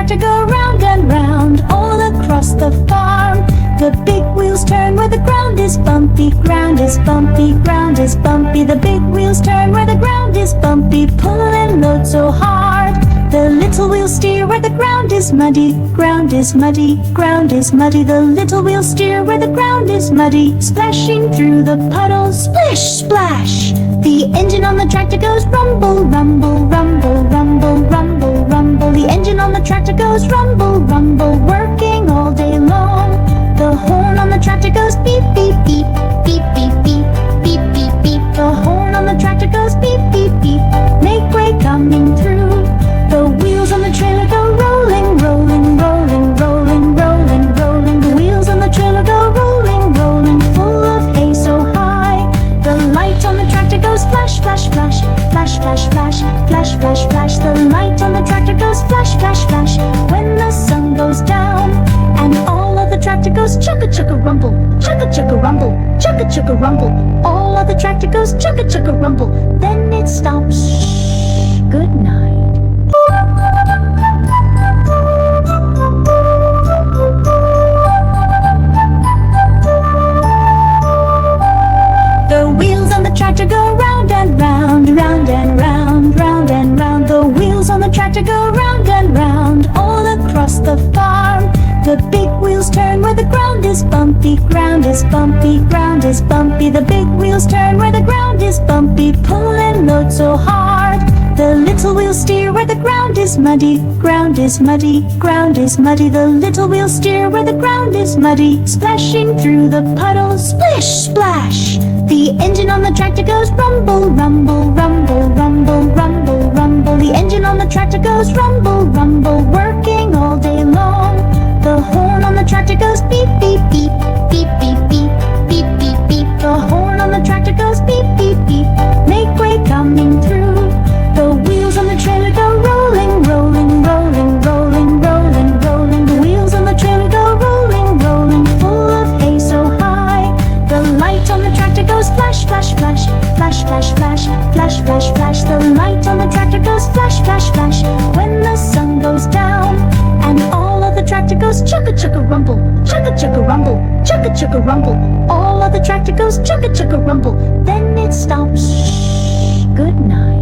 tractor go round and round all across the farm. The big wheels turn where the ground is bumpy, ground is bumpy, ground is bumpy. The big wheels turn where the ground is bumpy, pull and load so hard. The little wheels steer where the ground is muddy, ground is muddy, ground is muddy. The little wheels steer where the ground is muddy, splashing through the puddles, splish, splash. The engine on the tractor goes rumble, rumble, rumble, rumble, rumble, rumble. The engine on the tractor goes rumble, rumble, working all day long. The horn on the tractor goes beep, beep, beep, beep, beep, beep, beep, beep, beep. The horn on the tractor goes beep, beep, beep, make way coming through. The wheels on the trailer go rolling, rolling, rolling, rolling, rolling, rolling. The wheels on the trailer go rolling, rolling, full of hay so high. The light on the tractor goes flash, flash, flash, flash, flash, flash, flash, flash, flash. The light on the tractor goes flash, flash, flash when the sun goes down. And all of the tractor goes chugga chugga rumble, chugga chugga rumble, chugga chugga rumble. All of the tractor goes chugga chugga rumble, then it stops. Good night. The wheels on the tractor go round and round, round and round, round and round. The wheels on the tractor go round and round all across the farm. The big wheels turn where the ground is bumpy, ground is bumpy, ground is bumpy. The big wheels turn where the ground is bumpy, pull and load so hard. The little wheels steer where the ground is muddy, ground is muddy, ground is muddy. The little wheels steer where the ground is muddy, splashing through the puddles, splish, splash. The engine on the tractor goes rumble, rumble, rumble, rumble, rumble, rumble. The engine on the tractor goes rumble, rumble, working all day long. The horn on the tractor goes beep, beep, beep, beep, beep, beep, beep, beep, beep. The horn on the tractor goes beep, beep, beep, make way coming through. The wheels on the trailer go rolling, rolling, rolling, rolling, rolling, rolling. The wheels on the trailer go rolling, rolling, full of hay so high. The light on the tractor goes flash, flash, flash, flash, flash, flash, flash, flash, flash. The light on the tractor goes flash, flash, flash when the sun goes down. And all of the tractor goes chugga chugga rumble, chugga chugga rumble, chugga chugga rumble. All of the tractor goes chugga chugga rumble, then it stops. Good night.